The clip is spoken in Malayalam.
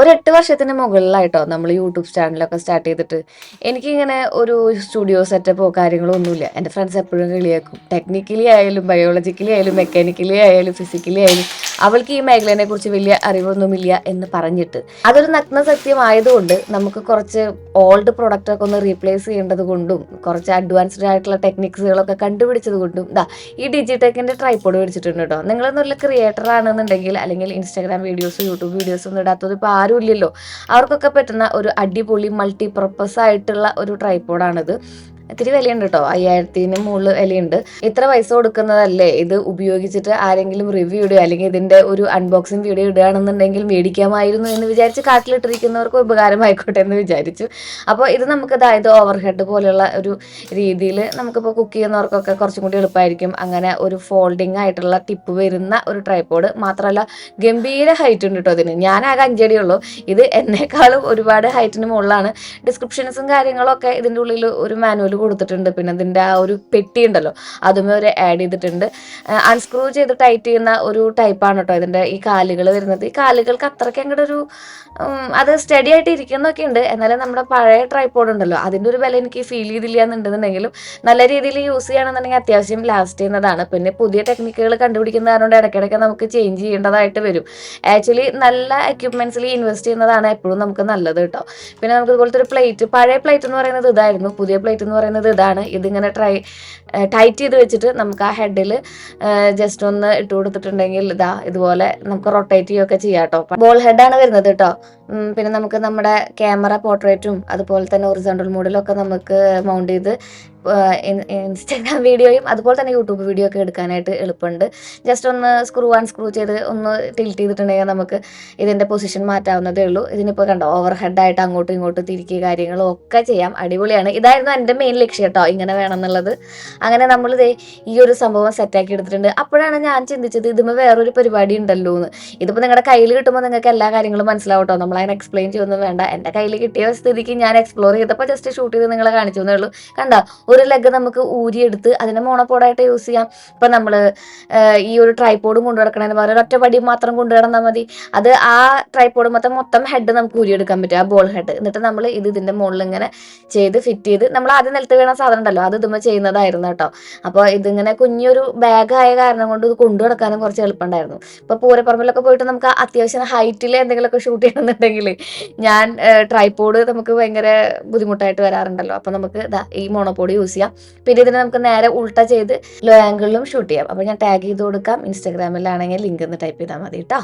ഒരു 8 വർഷത്തിന് മുകളിലായിട്ടോ നമ്മൾ യൂട്യൂബ് ചാനലൊക്കെ സ്റ്റാർട്ട് ചെയ്തിട്ട്. എനിക്കിങ്ങനെ ഒരു സ്റ്റുഡിയോ സെറ്റപ്പോ കാര്യങ്ങളോ ഒന്നുമില്ല. എൻ്റെ ഫ്രണ്ട്സ് എപ്പോഴും കളിയാക്കും. ടെക്നിക്കലി ആയാലും ബയോളജിക്കലി ആയാലും മെക്കാനിക്കലി ആയാലും ഫിസിക്കലി ആയാലും അവൾക്ക് ഈ മേഖലയെ കുറിച്ച് വലിയ അറിവൊന്നുമില്ല എന്ന് പറഞ്ഞിട്ട്. അതൊരു നഗ്ന സത്യമായതുകൊണ്ട് നമുക്ക് കുറച്ച് ഓൾഡ് പ്രൊഡക്റ്റ് ഒക്കെ ഒന്ന് റീപ്ലേസ് ചെയ്യേണ്ടത് കൊണ്ടും കുറച്ച് അഡ്വാൻസ്ഡ് ആയിട്ടുള്ള ടെക്നിക്സുകളൊക്കെ കണ്ടുപിടിച്ചത് കൊണ്ടും ഈ ഡിജിടെക്കിന്റെ ട്രൈപോഡ് മേടിച്ചിട്ടുണ്ട് കേട്ടോ. നിങ്ങൾ നല്ല ക്രിയേറ്റർ ആണെന്നുണ്ടെങ്കിൽ, അല്ലെങ്കിൽ ഇൻസ്റ്റാഗ്രാം വീഡിയോസ് യൂട്യൂബ് വീഡിയോസ് ഒന്നും ഇടാത്തത് ഇപ്പോൾ ആരും ഇല്ലല്ലോ, അവർക്കൊക്കെ പറ്റുന്ന ഒരു അടിപൊളി മൾട്ടിപർപ്പസ് ആയിട്ടുള്ള ഒരു ട്രൈപോഡാണിത്. ഇത്തിരി വിലയുണ്ട് കേട്ടോ, 5000-ന് മുകളിൽ വിലയുണ്ട്. ഇത്ര പൈസ കൊടുക്കുന്നതല്ലേ, ഇത് ഉപയോഗിച്ചിട്ട് ആരെങ്കിലും റിവ്യൂ ഇടുക അല്ലെങ്കിൽ ഇതിന്റെ ഒരു അൺബോക്സിങ് വീഡിയോ ഇടുകയാണെന്നുണ്ടെങ്കിൽ മേടിക്കാമായിരുന്നു എന്ന് വിചാരിച്ച് കാട്ടിലിട്ടിരിക്കുന്നവർക്ക് ഉപകാരമായിക്കോട്ടെ എന്ന് വിചാരിച്ചു. അപ്പോൾ ഇത് നമുക്ക് അതായത് ഓവർ ഹെഡ് പോലെയുള്ള ഒരു രീതിയിൽ നമുക്കിപ്പോൾ കുക്ക് ചെയ്യുന്നവർക്കൊക്കെ കുറച്ചും കൂടി എളുപ്പമായിരിക്കും. അങ്ങനെ ഒരു ഫോൾഡിങ് ആയിട്ടുള്ള ടിപ്പ് വരുന്ന ഒരു ട്രൈപോഡ്, മാത്രമല്ല ഗംഭീര ഹൈറ്റ് ഉണ്ട് കേട്ടോ ഇതിന്. ഞാൻ ആകെ 5 അടിയുള്ളൂ, ഇത് എന്നെക്കാളും ഒരുപാട് ഹൈറ്റിന് മുകളിലാണ്. ഡിസ്ക്രിപ്ഷൻസും കാര്യങ്ങളൊക്കെ ഇതിൻ്റെ ഉള്ളിൽ ഒരു മാനുവൽ കൊടുത്തിട്ടുണ്ട്. പിന്നെ ഇതിൻ്റെ ആ ഒരു പെട്ടി ഉണ്ടല്ലോ, അതും ഒരു ആഡ് ചെയ്തിട്ടുണ്ട്. അൺസ്ക്രൂ ചെയ്ത് ടൈറ്റ് ചെയ്യുന്ന ഒരു ടൈപ്പാണ് കേട്ടോ ഇതിൻ്റെ ഈ കാലുകൾ വരുന്നത്. ഈ കാലുകൾക്ക് അത്രയ്ക്ക് അങ്ങോട്ട് ഒരു അത് സ്റ്റഡി ആയിട്ട് ഇരിക്കുന്നൊക്കെ ഉണ്ട്. എന്നാലും നമ്മുടെ പഴയ ട്രൈപോഡ് ഉണ്ടല്ലോ, അതിൻ്റെ ഒരു വില എനിക്ക് ഫീൽ ചെയ്തില്ല എന്നുണ്ടെന്നുണ്ടെങ്കിലും നല്ല രീതിയിൽ യൂസ് ചെയ്യുകയാണെന്നുണ്ടെങ്കിൽ അത്യാവശ്യം ലാസ്റ്റ് ചെയ്യുന്നതാണ്. പിന്നെ പുതിയ ടെക്നിക്കുകൾ കണ്ടുപിടിക്കുന്ന കാരണം ഇടയ്ക്കിടയ്ക്ക് നമുക്ക് ചേഞ്ച് ചെയ്യേണ്ടതായിട്ട് വരും. ആക്ച്വലി നല്ല എക്യുപ്മെന്റ്സിൽ ഇൻവെസ്റ്റ് ചെയ്യുന്നതാണ് എപ്പോഴും നമുക്ക് നല്ലത് കേട്ടോ. പിന്നെ നമുക്ക് ഇതുപോലത്തെ ഒരു പ്ലേറ്റ്, പഴയ പ്ലേറ്റ് എന്ന് പറയുന്നത് ഇതായിരുന്നു, പുതിയ പ്ലേറ്റ് എന്ന് പറയുന്നത് ഇതാണ്. ഇതിങ്ങനെ ടൈറ്റ് ചെയ്ത് വെച്ചിട്ട് നമുക്ക് ആ ഹെഡിൽ ജസ്റ്റ് ഒന്ന് ഇട്ട് കൊടുത്തിട്ടുണ്ടെങ്കിൽ ഇതുപോലെ നമുക്ക് റൊട്ടേറ്റ് ചെയ്യുകയൊക്കെ ചെയ്യാം കേട്ടോ. ബോൾ ഹെഡാണ് വരുന്നത് കേട്ടോ. പിന്നെ നമുക്ക് നമ്മുടെ ക്യാമറ പോർട്രേറ്റും അതുപോലെ തന്നെ ഒറിസോണ്ടൽ മോഡിലൊക്കെ നമുക്ക് മൗണ്ട് ചെയ്ത് ഇൻസ്റ്റാഗ്രാം വീഡിയോയും അതുപോലെ തന്നെ യൂട്യൂബ് വീഡിയോ ഒക്കെ എടുക്കാനായിട്ട് എളുപ്പമുണ്ട്. ജസ്റ്റ് ഒന്ന് സ്ക്രൂ ചെയ്ത് ഒന്ന് ടിൽറ്റ് ചെയ്തിട്ടുണ്ടെങ്കിൽ നമുക്ക് ഇതിൻ്റെ പൊസിഷൻ മാറ്റാവുന്നതേ ഉള്ളൂ. ഇതിനിപ്പോൾ കണ്ടോ, ഓവർ ഹെഡായിട്ട് അങ്ങോട്ടും ഇങ്ങോട്ടും തിരിക്കുക കാര്യങ്ങളും ഒക്കെ ചെയ്യാം. അടിപൊളിയാണ്. ഇതായിരുന്നു എൻ്റെ മെയിൻ ലക്ഷ്യം കേട്ടോ, ഇങ്ങനെ വേണം എന്നുള്ളത്. അങ്ങനെ നമ്മളിത് ഈ ഒരു സംഭവം സെറ്റാക്കി എടുത്തിട്ടുണ്ട്. അപ്പോഴാണ് ഞാൻ ചിന്തിച്ചത് ഇതുമ്പോൾ വേറൊരു പരിപാടി ഉണ്ടല്ലോ എന്ന്. ഇതിപ്പോൾ നിങ്ങളുടെ കയ്യിൽ കിട്ടുമ്പോൾ നിങ്ങൾക്ക് എല്ലാ കാര്യങ്ങളും മനസ്സിലാവും കേട്ടോ, നമ്മളതിനെ എക്സ്പ്ലെയിൻ ചെയ്യൊന്നും വേണ്ട. എൻ്റെ കയ്യിൽ കിട്ടിയ സ്ഥിതിക്ക് ഞാൻ എക്സ്പ്ലോർ ചെയ്തപ്പോൾ ജസ്റ്റ് ഷൂട്ട് ചെയ്ത് നിങ്ങളെ കാണിച്ചു എന്നേ ഉള്ളൂ. കണ്ടോ, ഒരു ലെഗ് നമുക്ക് ഊരിയെടുത്ത് അതിനെ മോണോപോഡായിട്ട് യൂസ് ചെയ്യാം. ഇപ്പം നമ്മൾ ഈ ഒരു ട്രൈപോഡും കൊണ്ടു നടക്കണതിന് പകരം ഒറ്റ പടി മാത്രം കൊണ്ടു നടന്നാൽ മതി. അത് ആ ട്രൈപോഡ് മൊത്തം ഹെഡ് നമുക്ക് ഊരിയെടുക്കാൻ പറ്റും, ആ ബോൾ ഹെഡ്. എന്നിട്ട് നമ്മൾ ഇതിൻ്റെ മുകളിൽ ഇങ്ങനെ ചെയ്ത് ഫിറ്റ് ചെയ്ത്, നമ്മൾ ആദ്യം നിലത്ത് വീണ സാധനം ഉണ്ടല്ലോ അത് ഇതുമ്പോൾ ചെയ്യുന്നതായിരുന്നു കേട്ടോ. അപ്പോൾ ഇതിങ്ങനെ കുഞ്ഞൊരു ബാഗായ കാരണം കൊണ്ട് ഇത് കൊണ്ടു നടക്കാനും കുറച്ച് എളുപ്പമുണ്ടായിരുന്നു. ഇപ്പോൾ പൂരപ്പറമ്പിലൊക്കെ പോയിട്ട് നമുക്ക് അത്യാവശ്യം ഹൈറ്റിൽ എന്തെങ്കിലുമൊക്കെ ഷൂട്ട് ചെയ്യണമെന്നുണ്ടെങ്കിൽ ഞാൻ ട്രൈപോഡ് നമുക്ക് ഭയങ്കര ബുദ്ധിമുട്ടായിട്ട് വരാറുണ്ടല്ലോ. അപ്പോൾ നമുക്ക് ഈ മോണോപോഡ് യൂസ് ചെയ്യാം. പിന്നെ ഇതിനെ നമുക്ക് നേരെ ഉൾട്ട ചെയ്ത് ലോ ആംഗിളിലും ഷൂട്ട് ചെയ്യാം. അപ്പോൾ ഞാൻ ടാഗ് ചെയ്ത് കൊടുക്കാം. ഇൻസ്റ്റാഗ്രാമിലാണെങ്കിൽ ലിങ്ക് ഒന്ന് ടൈപ്പ് ചെയ്താൽ മതി കേട്ടോ.